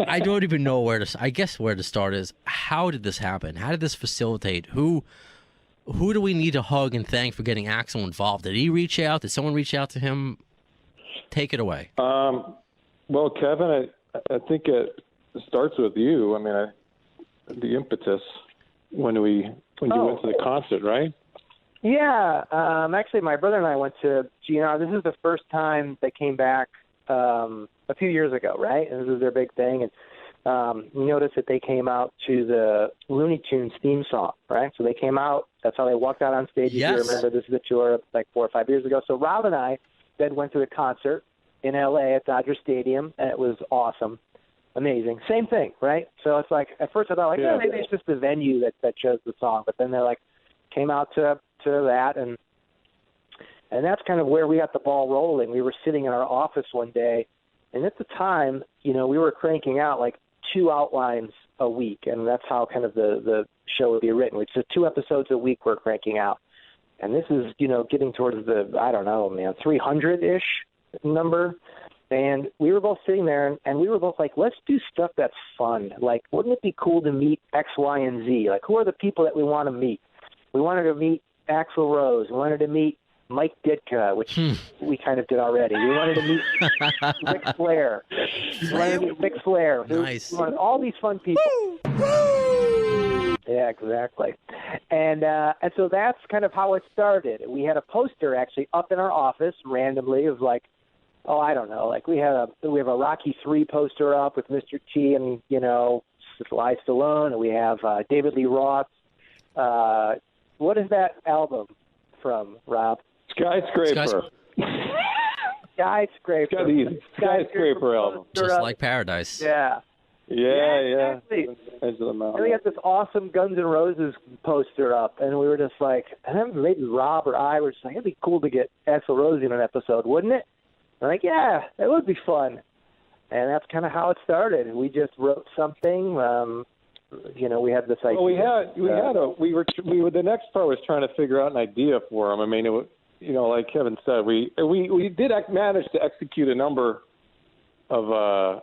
I don't even know where to. I guess where to start is, how did this happen? How did this facilitate? Who do we need to hug and thank for getting Axl involved? Did he reach out? Did someone reach out to him? Take it away. Well, Kevin, I think it starts with you. I mean, the impetus when you went to the concert, right? Yeah. Actually, my brother and I went to GNR. This is the first time they came back a few years ago, right? And this is their big thing. And you notice that they came out to the Looney Tunes theme song, right? So they came out. That's how they walked out on stage. Yes. If you remember, this is the tour like 4 or 5 years ago. So Rob and I then went to the concert in L.A. at Dodger Stadium, and it was awesome. Amazing. Same thing, right? So it's like, at first I thought, like, maybe it's just the venue that chose the song. But then they, like, came out to that, and that's kind of where we got the ball rolling. We were sitting in our office one day, and at the time, we were cranking out, like, 2 outlines a week, and that's how kind of the show would be written. It's just 2 episodes a week we're cranking out. And this is, getting towards the, I don't know, man, 300-ish number. And we were both sitting there, and we were both like, let's do stuff that's fun. Like, wouldn't it be cool to meet X, Y, and Z? Like, who are the people that we want to meet? We wanted to meet Axl Rose. We wanted to meet Mike Ditka, which we kind of did already. We wanted to meet Ric Flair. We wanted to meet Ric Flair. Nice. We wanted all these fun people. Yeah, exactly. And so that's kind of how it started. We had a poster actually up in our office randomly of like, I don't know, like we have a Rocky III poster up with Mr. T and Sly Stallone, and we have David Lee Roth. What is that album from, Rob? Skyscraper. Skyscraper album. Just like Paradise. Yeah. Yeah. Exactly. And we got this awesome Guns N' Roses poster up, and we were just like, and then maybe Rob or I were just like, it'd be cool to get Axl Rose in an episode, wouldn't it? I'm like, yeah, it would be fun. And that's kind of how it started. We just wrote something. We had this idea. Well, the next part was trying to figure out an idea for him. I mean, like Kevin said, we did manage to execute a number of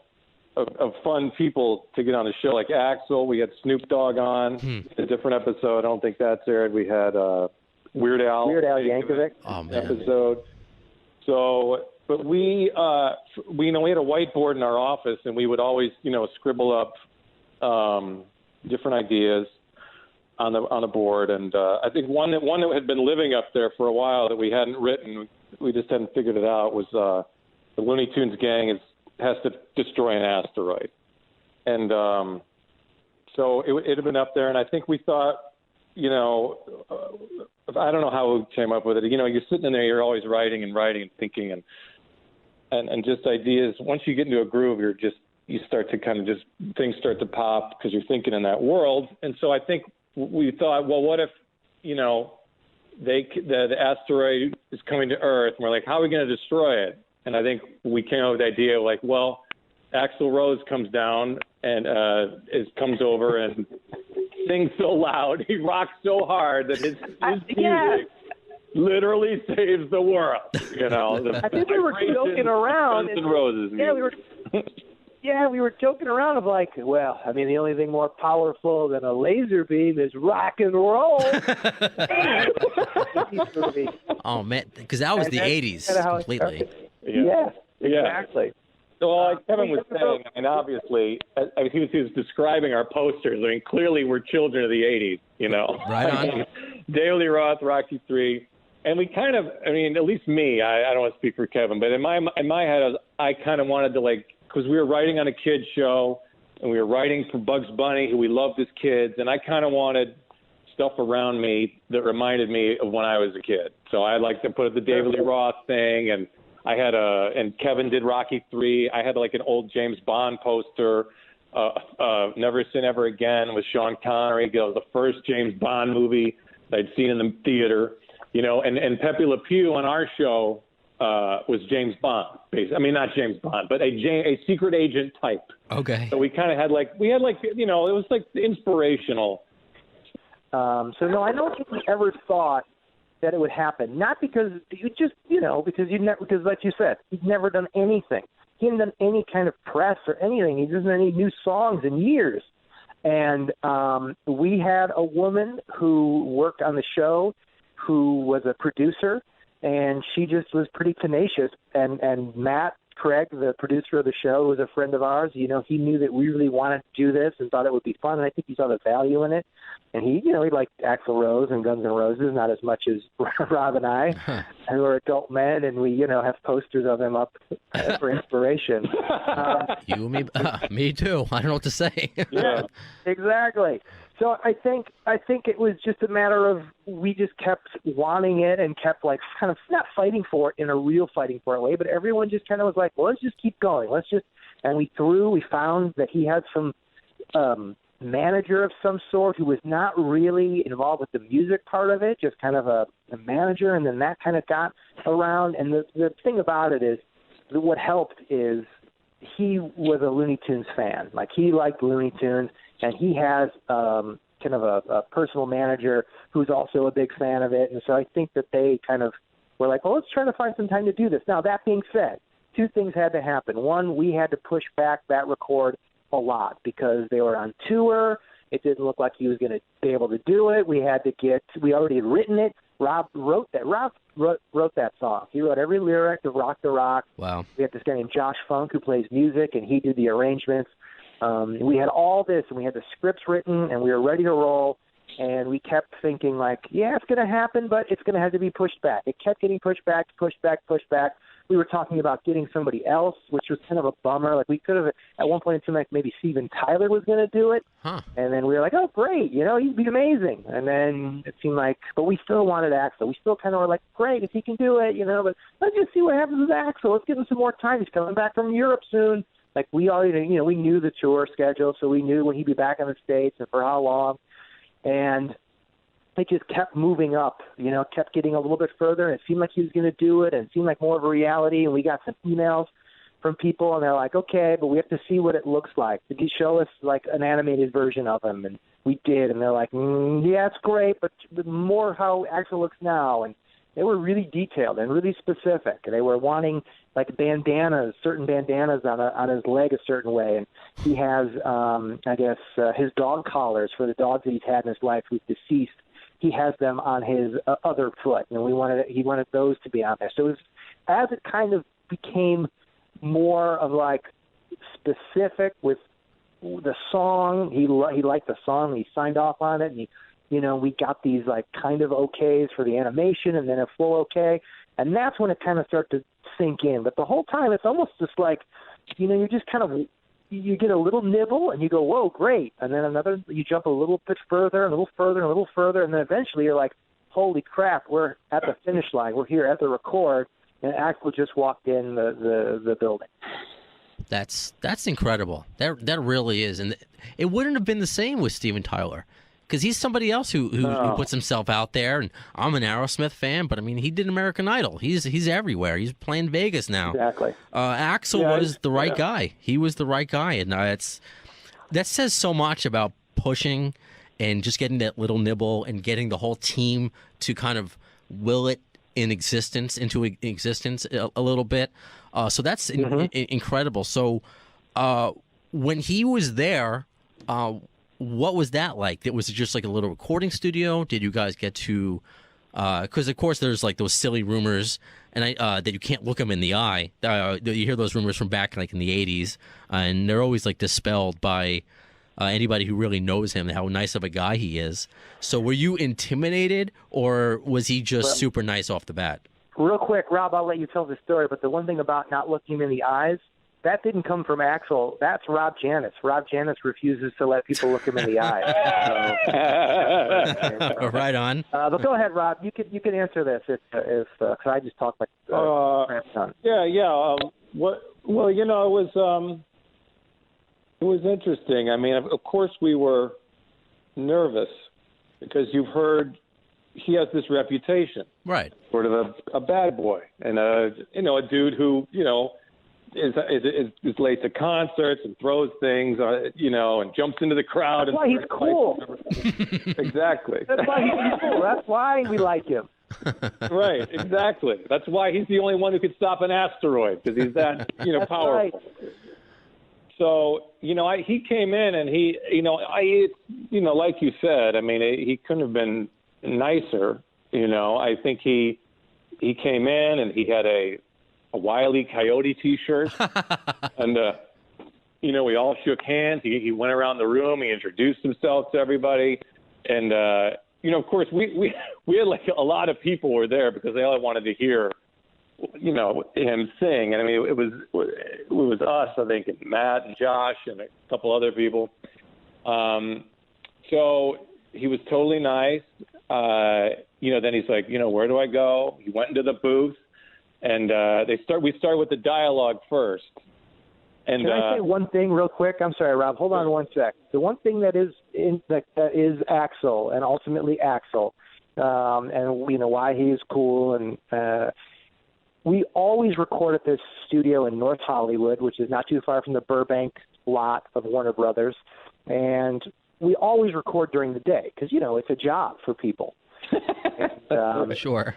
fun people to get on the show, like Axl. We had Snoop Dogg on a different episode. I don't think that's aired. We had Weird Al Yankovic episode. So, but we had a whiteboard in our office, and we would always, scribble up different ideas on the board. And I think one that had been living up there for a while that we hadn't written, we just hadn't figured it out, was the Looney Tunes gang has to destroy an asteroid. And so it had been up there, and I think we thought, I don't know how we came up with it. You're sitting in there, you're always writing and thinking and just ideas. Once you get into a groove, you start to kind of just, things start to pop because you're thinking in that world. And so I think we thought, well, what if, the asteroid is coming to Earth, and we're like, how are we going to destroy it? And I think we came up with the idea like, well, Axl Rose comes down and comes over and sings so loud, he rocks so hard that his music literally saves the world. I think we were joking around. Guns N' Roses. We were joking around of like, well, I mean, the only thing more powerful than a laser beam is rock and roll. Oh man, because that was the '80s completely. Yeah, exactly. So like Kevin was saying, and obviously, he was describing our posters. I mean, clearly we're children of the '80s. Right on. David Lee Roth, Rocky III, and we kind of, I mean, at least me. I don't want to speak for Kevin, but in my head, I kind of wanted to because we were writing on a kids show, and we were writing for Bugs Bunny, who we loved as kids, and I kind of wanted stuff around me that reminded me of when I was a kid. So I like to put the David Lee Roth thing, and I had and Kevin did Rocky III. I had like an old James Bond poster, Never Sin Ever Again with Sean Connery. It was the first James Bond movie that I'd seen in the theater, and Pepe Le Pew on our show was James Bond. I mean, not James Bond, but a secret agent type. Okay. So we kind of had it was like inspirational. So no, I don't think we ever thought that it would happen. Not because you just, because like you said, you've never done anything. he hadn't done any kind of press or anything. He hasn't done any new songs in years. And we had a woman who worked on the show who was a producer, and she just was pretty tenacious. And Matt Craig, the producer of the show, was a friend of ours. You know, he knew that we really wanted to do this and thought it would be fun, and I think he saw the value in it. And he liked Axl Rose and Guns N' Roses, not as much as Rob and I. And we're adult men, and we, have posters of him up for inspiration. You, me too. I don't know what to say. Yeah, exactly. So I think it was just a matter of we just kept wanting it and kept kind of not fighting for it in a real fighting for it way, but everyone just kind of was like, well, let's just keep going. And we found that he had some manager of some sort who was not really involved with the music part of it, just kind of a manager, and then that kind of got around. And the thing about it is, what helped is he was a Looney Tunes fan. Like, he liked Looney Tunes. And he has kind of a personal manager who's also a big fan of it. And so I think that they kind of were like, well, let's try to find some time to do this. Now, that being said, two things had to happen. One, we had to push back that record a lot because they were on tour. It didn't look like he was going to be able to do it. We already had written it. Rob wrote that. Rob wrote that song. He wrote every lyric of Rock the Rock. Wow. We had this guy named Josh Funk who plays music, and he did the arrangements. We had all this, and we had the scripts written, and we were ready to roll, and we kept thinking, it's going to happen, but it's going to have to be pushed back. It kept getting pushed back. We were talking about getting somebody else, which was kind of a bummer. We could have, at one point in time, maybe Steven Tyler was going to do it, and then we were like, oh, great, he'd be amazing. And then it seemed but we still wanted Axl. We still kind of were like, great, if he can do it, but let's just see what happens with Axl. Let's give him some more time. He's coming back from Europe soon. We already, we knew the tour schedule, so we knew when he'd be back in the States and for how long. And it just kept moving up, kept getting a little bit further. And it seemed like he was going to do it, and it seemed like more of a reality. And we got some emails from people, and they're like, okay, but we have to see what it looks like. Did you show us, an animated version of him? And we did. And they're like, yeah, it's great, but more how Axl looks now. And they were really detailed and really specific. They were wanting bandanas, certain bandanas on his leg a certain way. And he has, his dog collars for the dogs that he's had in his life who's deceased. He has them on his other foot, and he wanted those to be on there. So it was, as it kind of became more of specific with the song, he liked the song. He signed off on it, and we got these kind of okays for the animation and then a full okay. And that's when it kind of started to sink in. But the whole time it's almost just you're just kind of, you get a little nibble and you go, whoa, great. And then you jump a little bit further, and a little further, and a little further. And then eventually you're like, holy crap, we're at the finish line. We're here at the record. And Axl just walked in the building. That's incredible. That really is. And it wouldn't have been the same with Steven Tyler. Because he's somebody else who puts himself out there, and I'm an Aerosmith fan, but I mean, he did American Idol. He's everywhere. He's playing Vegas now. Exactly. Axl was the right guy. He was the right guy, and that says so much about pushing and just getting that little nibble and getting the whole team to kind of will it into existence a little bit. So that's incredible. So when he was there. What was that like? Was it just a little recording studio? Did you guys get to? Because of course there's those silly rumors, and that you can't look them in the eye. You hear those rumors from back in the '80s, and they're always dispelled by anybody who really knows him, how nice of a guy he is. So were you intimidated, or was he just super nice off the bat? Real quick, Rob, I'll let you tell the story. But the one thing about not looking him in the eyes. That didn't come from Axl. That's Rob Janas. Rob Janas refuses to let people look him in the eye. So, right on. But go ahead, Rob. You can answer this if because I just talked like grandson. Yeah. It was interesting. I mean, of course we were nervous because you've heard he has this reputation, right? Sort of a bad boy and a dude who is late to concerts and throws things, and jumps into the crowd. That's why he's cool. Exactly. That's why he's cool. That's why we like him. Right, exactly. That's why he's the only one who could stop an asteroid, because he's that, powerful. Right. So, he came in and he, like you said, I mean, he couldn't have been nicer. I think he came in and he had a Wile E. Coyote T-shirt, and we all shook hands. He went around the room. He introduced himself to everybody, and of course, we had like a lot of people were there because they all wanted to hear, him sing. And I mean, it was us, I think, and Matt and Josh and a couple other people. So he was totally nice. Then he's like, where do I go? He went into the booth, and we started with the dialogue first. And, can I say one thing real quick? I'm sorry, Rob. Hold on one sec. The one thing that is Axl, and ultimately Axl, and why he is cool, and we always record at this studio in North Hollywood, which is not too far from the Burbank lot of Warner Brothers, and we always record during the day because it's a job for people. And, sure.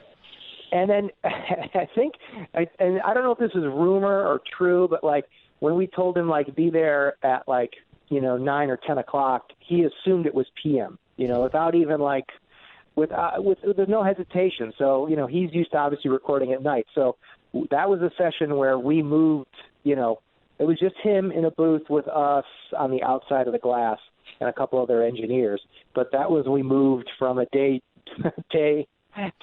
And then I think, and I don't know if this is rumor or true, but like when we told him be there at 9 or 10 o'clock, he assumed it was PM. Without even with no hesitation. So he's used to obviously recording at night. So that was a session where we moved. It was just him in a booth with us on the outside of the glass and a couple other engineers. But that was we moved from a day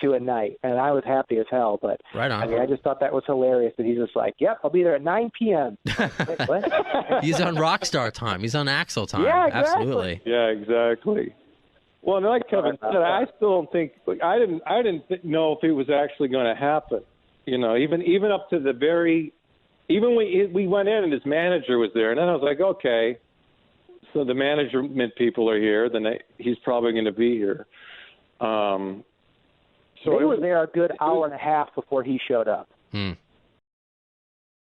to a night, and I was happy as hell. But right on. I mean, I just thought that was hilarious that he's just like, "Yep, I'll be there at 9 p.m." Wait, what? He's on Rockstar time. He's on Axl time. Yeah, exactly. Absolutely. Yeah, exactly. Well, like Kevin said, I still don't think I didn't know if it was actually going to happen. Even up to the very, even when we went in and his manager was there, and then I was like, okay, so the management people are here, then he's probably going to be here. So they were there a good hour and a half before he showed up.